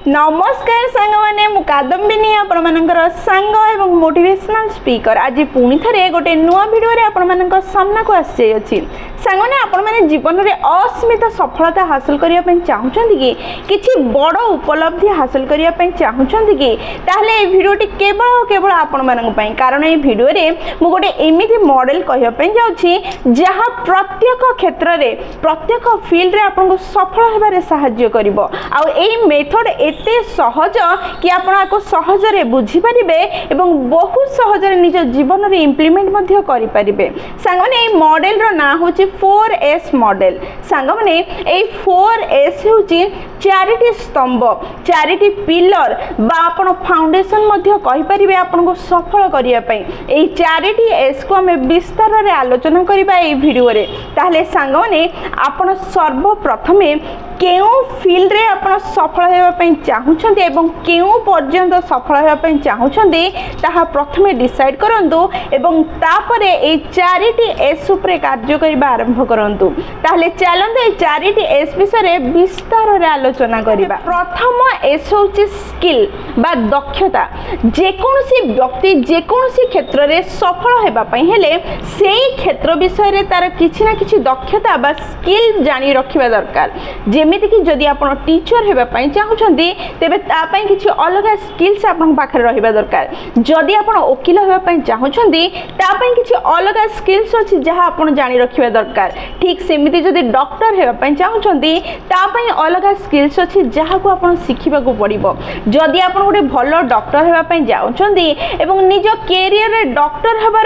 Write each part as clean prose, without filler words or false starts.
नमस्कार सांग मैंने कादम्बिनी आपणकर सांग एवं मोटिवेशनल स्पीकर आज पुणी थे गोटे नुआ भिडियो आपण सामना को आसी सांग मैंने आपण मैंने जीवन में अस्मित सफलता हासिल करने चाहूँगी कि किसी बड़ उपलब्धि हासिल करने चाहूँगी कि ताहले भिडियोटी केवल केवल आपण मानी कारण ये भिडियो मु गोटे एमती मॉडल कहवाई जाऊँगी जहाँ प्रत्येक क्षेत्र में प्रत्येक फील्ड रे आपको सफल होबारे साहाय्य करिवो आ एई मेथड एते सहज कि आपको सहजरे बुझी पारिबे एवं बहुत सहजरे निज जीवन रे इम्प्लीमेंट मध्य करि पारिबे। सांग माने एई मॉडल रो ना होची 4S मॉडल। सांग माने एई 4S होची चारिटी स्तंभ चारिटी पिलर बा आपण फाउंडेशन मध्य कहि पारिबे आपनको सफल करिया पई एई चारिटी एस को हम विस्तार रे आलोचना करिबा एई भिडियो रे। ताहले सांग माने आपण सर्वप्रथमे केउ फील्ड रे आपण सफल हेबा पई चाहुछन्ते एवं केउ पर्यंत सफल हेबा पई चाहुछन्ते ताहा प्रथमे डिसाइड करंतु एवं तापरे ए चारिटी एस उपरे कार्य करिबा आरंभ करंतु। ताहले चलंतु ए चारिटी एस विषय रे विस्तार रे आलोचना करिबा। प्रथम एस होची स्किल बा दक्षता। जे कोनोसी व्यक्ति जे कोनोसी क्षेत्र रे सफल हेबा पई हेले सेही क्षेत्र विषय रे तार किछि ना किछि दक्षता बा स्किल जानि रखिबा दरकार। जेमिति कि जदि आपण टीचर हेबा पई चाहुछन्ती तेबे ता पई किछि अलग स्किल्स आपण पाखरे रहिबा दरकार। जदि आपण वकील हेबा पई चाहुछन्ती ता पई किछि अलग स्किल्स अछि जहा आपण जानि रखिबा दरकार। ठीक सेमिति जदि डॉक्टर हेबा पई चाहुछन्ती ता पई अलग स्किल्स अछि जहा को आपण सिखिबा को पड़िबो। जदि आपण गोटे भलो डॉक्टर हेबा पई जाउछन्ती एवं निज कैरियर रे डॉक्टर हेबार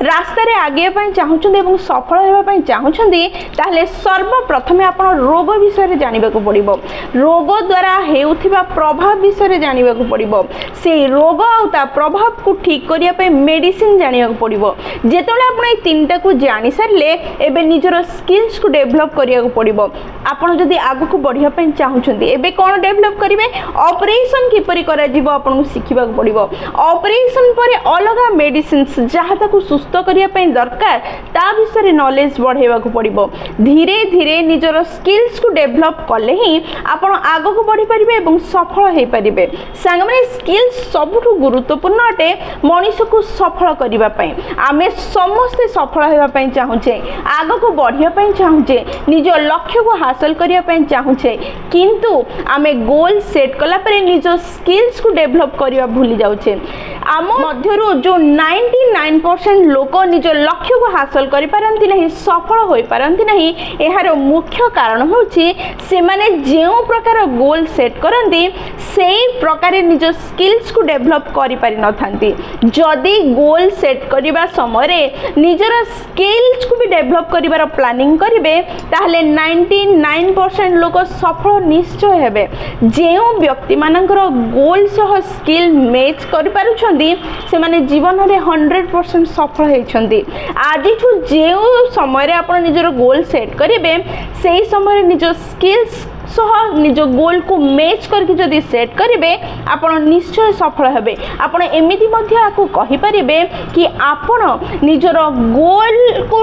रास्ता रे आगे पई चाहुछन्ती एवं सफल हेबा पई चाहुछन्ती ताहले सर्वप्रथमे आपण रोग विषय रे जानिबा को पड़िबो। रोग द्वारा हेउथिबा प्रभाव विषय जानिबा को पड़िबो। से रोग आ ता प्रभाव को ठीक करिया पे मेडिसिन जानिबा को पड़िबो। जेतोले आपण ए तीनटा को जानि सारले एबे निजरो स्किल्स को डेवलप करिया को पड़िबो। आपण जदि आगु को बढ़िया पे चाहुछन्ती एबे कोन डेवलप करिवे ऑपरेशन किपरि करा जीवो आपण को सिखिबा को पड़िबो। ऑपरेशन परे अलग मेडिसिन्स जहा ताको सुस्त करिया पे दरकार ता विषय नॉलेज बढ़ेबा को पड़िबो। धीरे धीरे निजरो स्किल्स को डेवलप कले ही आपण आगो को बढ़ी पारिबे एवं सफल हे पारिबे। सांग माने स्किल्स सबुठु गुरुत्वपूर्ण अटे मनुष्य को सफल करिबा पई। आमे समस्त सफल हेबा पई चाहुचे आगो को बढ़िया पई चाहुचे निज लक्ष्य को हासिल करिया पई चाहुचे किंतु आमे गोल सेट कला परे निज स्किल्स को डेवलप करिया भूली जाउचे। आम मध्यरु जो 99% लोक निज लक्ष्य को हासिल करि पारंती नहीं सफल होई पारंती नहीं एहार मुख्य कारण होची से माने जेउ प्रकार गोल सेट करंती सेही प्रकार निज स्किल्स को डेवलप करि पारि न थांती। जदि गोल सेट करिबा समय रे निजर स्किल्स को भी डेवलप करिबार प्लानिंग करिवे ताहले 99% लोक सफल निश्चय हेबे। जेउ व्यक्ति मानकर गोल सह स्किल मैच करि पारुछन्ती से माने जीवन रे 100% सफल हेछन्ती। आजिठु जेउ समय रे आपण निजर गोल सेट करिवे सेही समय रे निज स्किल्स सह निज गोल को मैच करके जदि सेट करिवे आपण निश्चय सफल हेबे। आपण एमिति मध्ये आकु कहि परिबे कि आपण निजर गोल को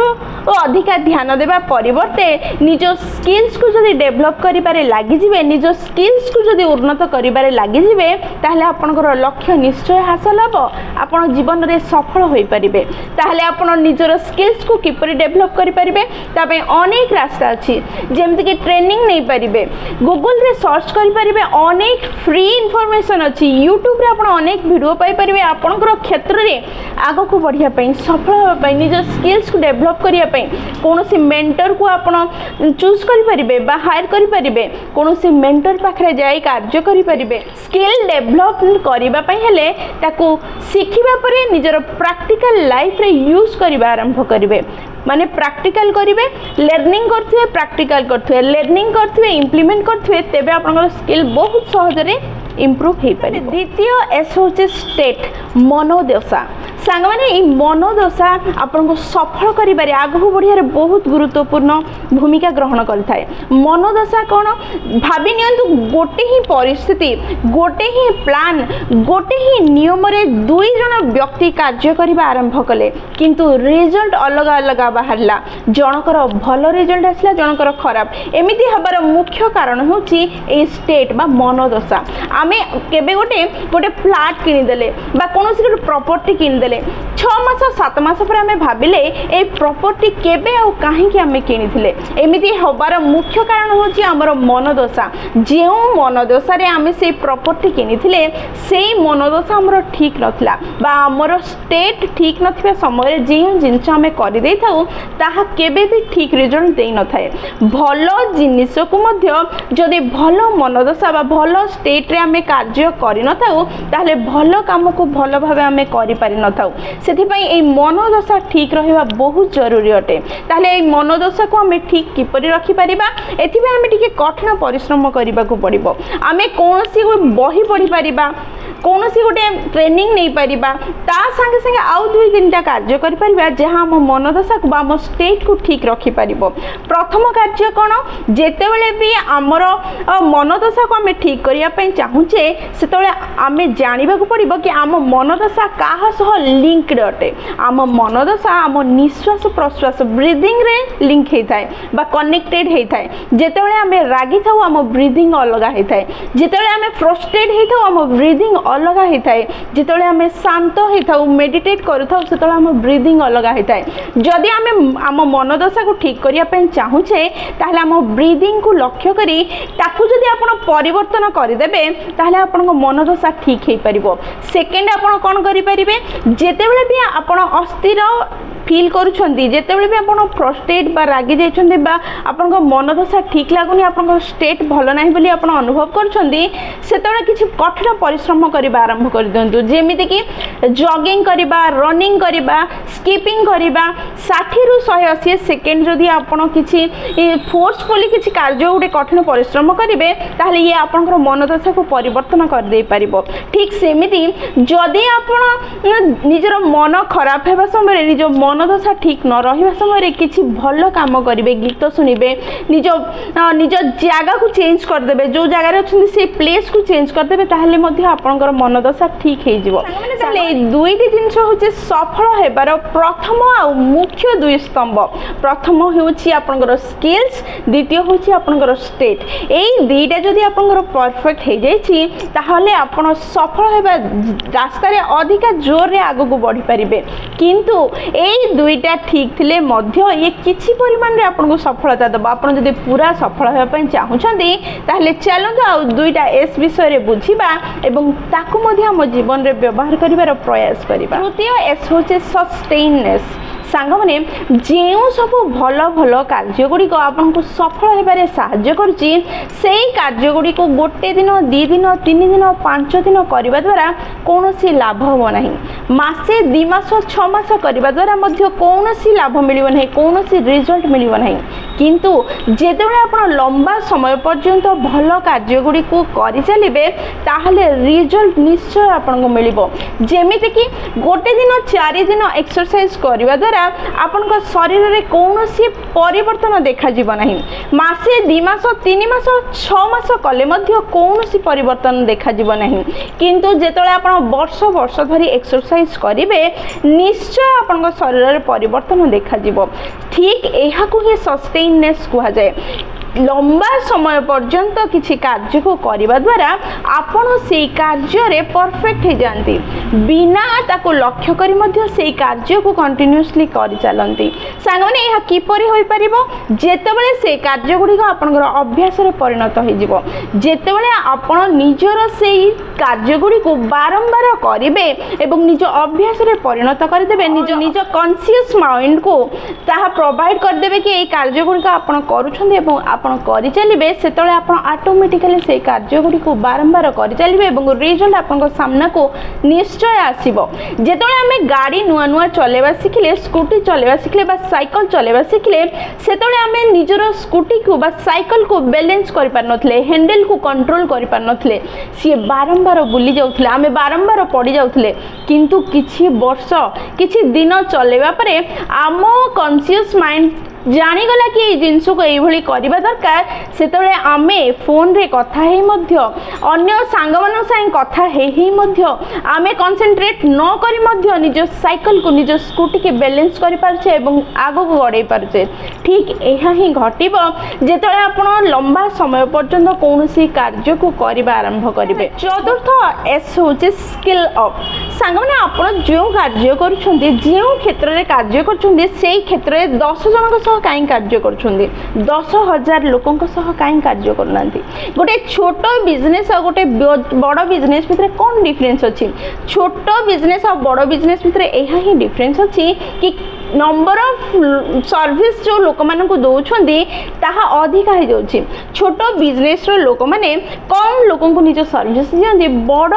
अधिका ध्यान देबा परिवर्ते निज स्किल्स को जदि डेवलप करिबारे लागि जिवे निज स्किल्स को जदि उन्नत करिबारे लागि जिवे ताहले आपनकर लक्ष्य निश्चय हासिल हबो। आपण जीवन रे सफल होई परिबे। ताहले आपण निजर स्किल्स को किपरि डेवलप करि परिबे तापे अनेक रास्ता अछि जेमति कि ट्रेनिंग नै परिबे गूगल रे सर्च करि परिबे अनेक फ्री इन्फॉर्मेशन अछि यूट्यूब रे आपण अनेक वीडियो पाई परिबे आपनकर क्षेत्र रे आगो को बढ़िया पई सफल होबा पई निज स्किल्स को डेवलप करिया पई कोनोसी मेंटर को आपण चूज करि परिबे बा हायर करि परिबे कोनोसी मेंटर पाखरे जाई कार्य करि परिबे। स्किल डेवलप करिबा पई हेले ताको सिखिबा परे निजर प्रैक्टिकल लाइफ रे यूज करिबा आरंभ करिवे। माने प्रैक्टिकल करिवे लर्निंग करथिबे प्रैक्टिकल करथिबे लर्निंग करथिबे इम्प्लीमेंट करथिबे तेबे आपनकर स्किल बहुत सहजरे इम्प्रूव हे पारे। द्वितीय एस होचे स्टेट मनोदशा। सांग माने ई मनोदशा आपनको सफल करिबारे आगु बढ़िया रे बहुत गुरुत्वपूर्ण भूमिका ग्रहण करथाय। मनोदशा कोन भाबी नियंतु गोटे ही परिस्थिति गोटे ही प्लान गोटे ही नियम रे दुई जण व्यक्ति कार्य करिबा आरंभ कले किंतु रिजल्ट अलग अलग बाहरला जनकर भल रिजल्ट आसला जनकर खराब एमिति हबार मुख्य कारण होची ए स्टेट बा मनोदशा। आमे केबे गोटे गोटे फ्लैट किनिदेले बा कोनोसी गोटे प्रॉपर्टी किनिदेले 6 मास 7 मास पर आमे भाबिले ए प्रॉपर्टी केबे आ काहेकि आमे किनिथिले एमिति होबार मुख्य कारण होची हमर मनोदशा जेउ मनोदशा रे आमे से प्रॉपर्टी किनिथिले सेई मनोदशा हमर ठीक नथिला बा हमर स्टेट ठीक नथिबा समय जेउ जिंस आमे करि देइ थाउ ताहा केबे भी ठीक रिजल्ट देइ न थाए भलो जिनिस को मध्य जदि भलो मनोदशा बा भलो स्टेट रे आमे कार्य करि न थाउ ताहले भलो काम को भलो भाबे आमे करि पारि न थाउ सेथि पई ए मनोदशा ठीक रहिबा बहुत जरूरी अटे ताहले ए मनोदशा को आमे ठीक किपरि रखि परिबा एथि पई आमे टिके कठिन परिश्रम करिबा को पड़िबो आमे कोनोसी बही पढ़ी परिबा कोनोसी गोटे ट्रेनिंग नहीं परिबा ता संगे संगे आउ 2-3टा कार्य करि परिबा जहां हम मनोदशा को हम स्टेट को ठीक रखि परिबो प्रथम कार्य कोन जेते बेले भी हमर मनोदशा को हमें ठीक करिया पई चाहुचे सेतोले हमें जानिबा को पड़िबो कि हम मनोदशा काहा सह लिंक्ड अटे हम मनोदशा हम निश्वास प्रश्वास ब्रीदिंग रे लिंक हे थाए बा कनेक्टेड हे थाए जेते बेले हमें रागी थाउ हम ब्रीदिंग अलग हे थाए जेते बेले हमें फ्रस्ट्रेटेड हे थाउ हम ब्रीदिंग अलग हे थाए जेते आमे शांत हे थाउ मेडिटेट करू थाउ सेते आमे ब्रीदिंग अलग हे थाए जदि आमे आम मनोदशा को ठीक करिया पे चाहुचे ताहले आम ब्रीदिंग को लक्ष्य करी ताकू जदि आपण परिवर्तन करि देबे ताहले आपण मनोदशा ठीक हे परिबो सेकंड आपण कोन करि परिबे जेते बेले भी आपण अस्थिर फील करूछंती जेते बेले भी आपण फ्रस्ट्रेट बा रागी जाइछंती बा आपण मनोदशा ठीक लागुनी आपण स्टेट भलो नाही बोली आपण अनुभव करूछंती सेते किछि कठिन परिश्रम करिबा आरंभ कर दियंतु जेमिति कि जॉगिंग करिबा रनिंग करिबा स्किपिंग करिबा 60 रु 180 सेकेंड जदि आपण किछि फोर्सफुली किछि कार्य उडे कठिन परिश्रम करिवे ताहले ये आपनकर मनोदशा को परिवर्तन कर दे परिबो ठीक सेमिति जदि आपण निजर मन खराब हेबा समय निज मनोदशा ठीक न रहिबा समय किछि भलो काम करिवे गीत सुनिबे निज जागा को चेंज कर देबे जो जागा रे अछन से प्लेस को चेंज कर देबे ताहले मध्ये आपनकर मनोदशा ठीक हे जिवो ताहले दुईटी जिंस होचे सफल हेबार प्रथम आ मुख्य दुई स्तंभ प्रथम होची आपनकर स्किल्स द्वितीय होची आपनकर स्टेट एई दुईटा जदि आपनकर परफेक्ट हे जाईची ताहले आपण सफल हेबा रास्ता रे अधिक जोर रे आगु को बढ़ी परिबे किंतु एई दुईटा ठीक थिले मध्य ये किछि परिमाण रे आपन को सफलता दबा आपण जदि पूरा सफल हेबा पई चाहुछंती ताहले चलंतु आ दुईटा एस विषय रे बुझिबा एवं ताकू मध्ये हम जीवन रे व्यवहार करिवार प्रयास करिबा तृतीय एस होचे सस्टेननेस सांग माने जेउ सब भलो भलो कार्य गुडी को आपन को सफल हेबारे सहाय्य करची सेही कार्य गुडी को गोटे दिन 2 दिन 3 दिन 5 दिन करिबा द्वारा कोनोसी लाभ हो नाही मासे 2 मास 6 मास करिबा द्वारा मध्ये कोनोसी लाभ मिलिबो नाही कोनोसी रिजल्ट मिलिबो नाही किंतु जेतेबेले आपण लंबा समय पर्यंत भलो कार्य गुडी को करि चलिबे ताहले रिजल्ट निश्चय आपन को मिलिबो जेमिति कि गोटे दिन 4 दिन एक्सरसाइज करिबा द्वारा आपण को शरीर रे कोनोसी परिवर्तन देखा जीव नाही मासे 2 मास 3 मास 6 मास कले मध्ये कोनोसी परिवर्तन देखा जीव नाही किंतु जेतले आपण वर्ष वर्ष धरी एक्सरसाइज करिवे निश्चय आपण को शरीर रे परिवर्तन देखा जीव ठीक एहा को ही सस्टेननेस कुहा जाय लंबा समय पर्यंत किसी कार्य को करने द्वारा आपण से कार्य रे परफेक्ट हो जाती बिना ताको लक्ष्य करी मध्य से कार्य को कंटिन्यूअसली करि चलंती सांग माने यह किपरि होई परिबो जेतेबेले से कार्य गुडी को आपनकर अभ्यास रे परिणत होई जिवो जेतेबेले आपण निजर से कार्य गुडी को बारंबार करिवे एवं निज अभ्यास रे परिणत कर देबे निज कॉन्शियस माइंड को ताहा प्रोवाइड कर देबे कि ए कार्य गुडी को आपण करूछन एवं आपण करि चलिबे सेतले आपण ऑटोमेटिकली से कार्य गुडी को बारंबार करि चलिबे एवं रिजल्ट आपण सामना को निश्चय आसीबो जेतले हमें गाड़ी नुआ नुआ चलेबा सिखले स्कूटी चलेबा सिखले बा साइकिल चलेबा सिखले सेतले हमें निजर स्कूटी को बा साइकिल को बैलेंस करि पार नथले हैंडल को कंट्रोल करि पार नथले सी बारंबार बुली जाउथले हमें बारंबार पड़ी जाउथले किंतु किछि वर्ष किछि दिन चलेबा परे आम कॉन्शियस माइंड जानीगला कि ये जिनस को ये करवा दरकार से आम फोन रे कथा अन्य सांग मान साथ कथा आम कनसेंट्रेट न करी निज साइकिल को निज स्कूटी के बैलेंस कर पारे आग को गड़े पारे ठीक यह ही घटब जो आप लंबा समय पर्यंत कौन कार्य को करवा आरंभ करेंगे। चतुर्थ एस हूँ स्किल अप। सांग मैंने आप जो कार्य कर क्षेत्र में कार्य कर क्षेत्र में 10 जन कहीं कार्य कर 10,000 लोकों कहीं कार्य करना गोटे छोट बिजनेस और गोटे बड़ बिजनेस भितर कौन डिफरेन्स अच्छी छोट बिजनेस और बड़ बिजनेस भितर यह ही डिफरेन्स अच्छी कि नंबर ऑफ सर्विस जो लोक मान को दौरान ताहा अधिका हो जाऊँगी छोट बिजनेस लोक मैंने कम लोक निज सर्विस दिखती बड़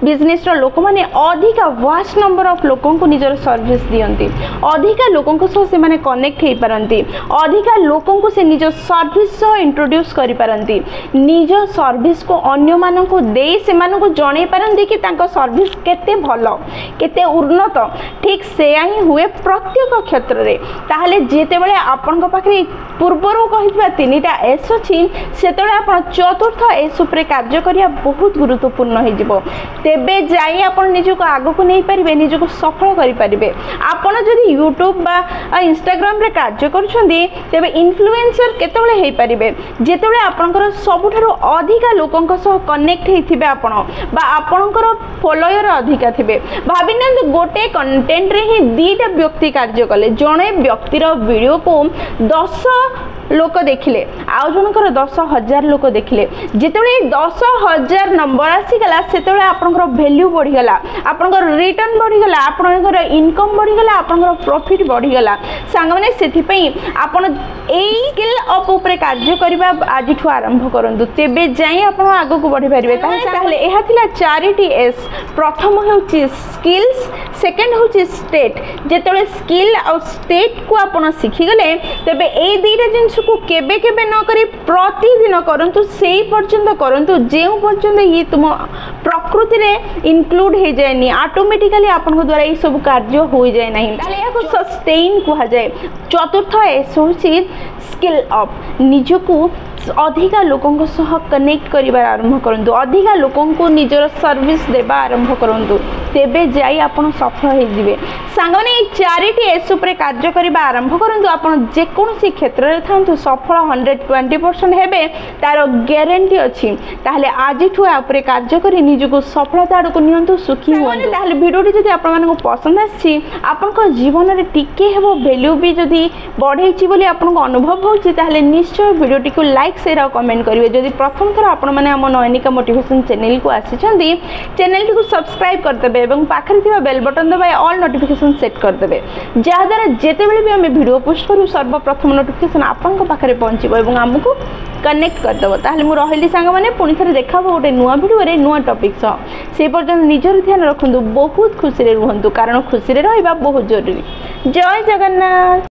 बिजनेस लोक मैंने अधिका वास्ट नंबर ऑफ लोक निजर सर्विस दिखती अधिका लोकों से कनेक्ट हो पारती अधिका लोकों से निज सर्विस इंट्रोड्यूस कर पारती निज सर्विस को अन्य मानक दे से जन पारती कि सर्विस केते भल केते उन्नत ठीक से ही हुए प्रत्येक क्षेत्र में ताहले जितेबाला आपण पाखे पूर्वर कही 3टा एस अच्छी से आप चतुर्थ एस उपरे कार्य करिया बहुत गुरुत्वपूर्ण हो तेबे जाई आप निजको आग को नहीं पारे निजको सफल करें आपड़ जदि यूट्यूब बा इंस्टाग्राम रे कार्य करुछंदी तेबे इन्फ्लुएंसर केतबेले हे पारिबे जेतबेले आपनकर सबुठारु अधिका लोकंक सह कनेक्ट हेथिबे आपण बा आपनकर फॉलोअर अधिका थिबे भाबिनंतु गोटे कंटेंट रे ही 2टा व्यक्ति कार्य कले जणे व्यक्तिर वीडियो को 10 लोक देखिले आउ जनकर 10,000 लोक देखिले जितेबाला 10,000 नंबर आसीगला सेतेबाला आपनकर वैल्यू बढ़ीगला आपनकर रिटर्न बढ़ीगला आपनकर इनकम बढ़ीगला आपनकर प्रॉफिट बढ़ीगला सांग माने सेथि पई आपन एई स्किल अप ऊपर कार्य करबा आजिठु आरंभ करंतु तेबे जाई आपन आगो को बढ़ी पारिबे ताहले एहा थिला 4टी एस प्रथम होउची स्किल्स सेकंड होउची स्टेट जेतेबाला स्किल और स्टेट को आपन सिखि गले तेबे एई 2टा जिंस को केबे केबे न करी प्रतिदिन करंतु सेई पर्यंत करंतु जेउ पर्यंत ये तुम प्रकृति रे इंक्लूड हो जाएनी ऑटोमेटिकली आपन द्वारा ये सब कार्य हो जाए नहीं ताले याको सस्टेन कहा जाए। चतुर्थ एस होची स्किल अप निजको अधिका लोकों सह कनेक्ट करिबा आरंभ करंतु अधिका लोकों को निजर सर्विस देबा आरंभ करंतु तेबे जाई आपण सफल हो जिवे सांगने 4टी एस ऊपर कार्य करिबा आरंभ करंतु आपण जे कोनोसी क्षेत्र रे थांतु सफल 120% हेबे तार ग्यारंटी अछि ताहले आजिठु ऊपर कार्य करी निजको सफलता आडको नियंतु सुखी होंतु ताहले वीडियोटी जदि आपण मानको पसंद आछि आपण को जीवन रे टिके हेबो वैल्यू भी जदि बढ़ेछि बोली आपण को अनुभव होछि ताहले निश्चय वीडियोटी को लाइक शेयर और कमेंट करेंगे जदि प्रथम थर आपण मैंने आम नयनिका मोटिवेशन चैनल को आसी चैनल को सब्सक्राइब करदे और पाखे बेल बटन दबाई ऑल नोटिफिकेशन सेट करदे जहाद्वारा जिते भी आम वीडियो पोस्ट करूँ सर्वप्रथम नोटिफिकेशन आपण पाखे पहुँचो और आमको कनेक्ट करदेव ताहले मु रहिली सांग माने पुणी थे देखा गोटे नुआ वीडियो नुआ टॉपिक से पर्यटन निजर ध्यान रखु बहुत खुशी रुहतु कारण खुशी रहा बहुत जरूरी। जय जगन्नाथ।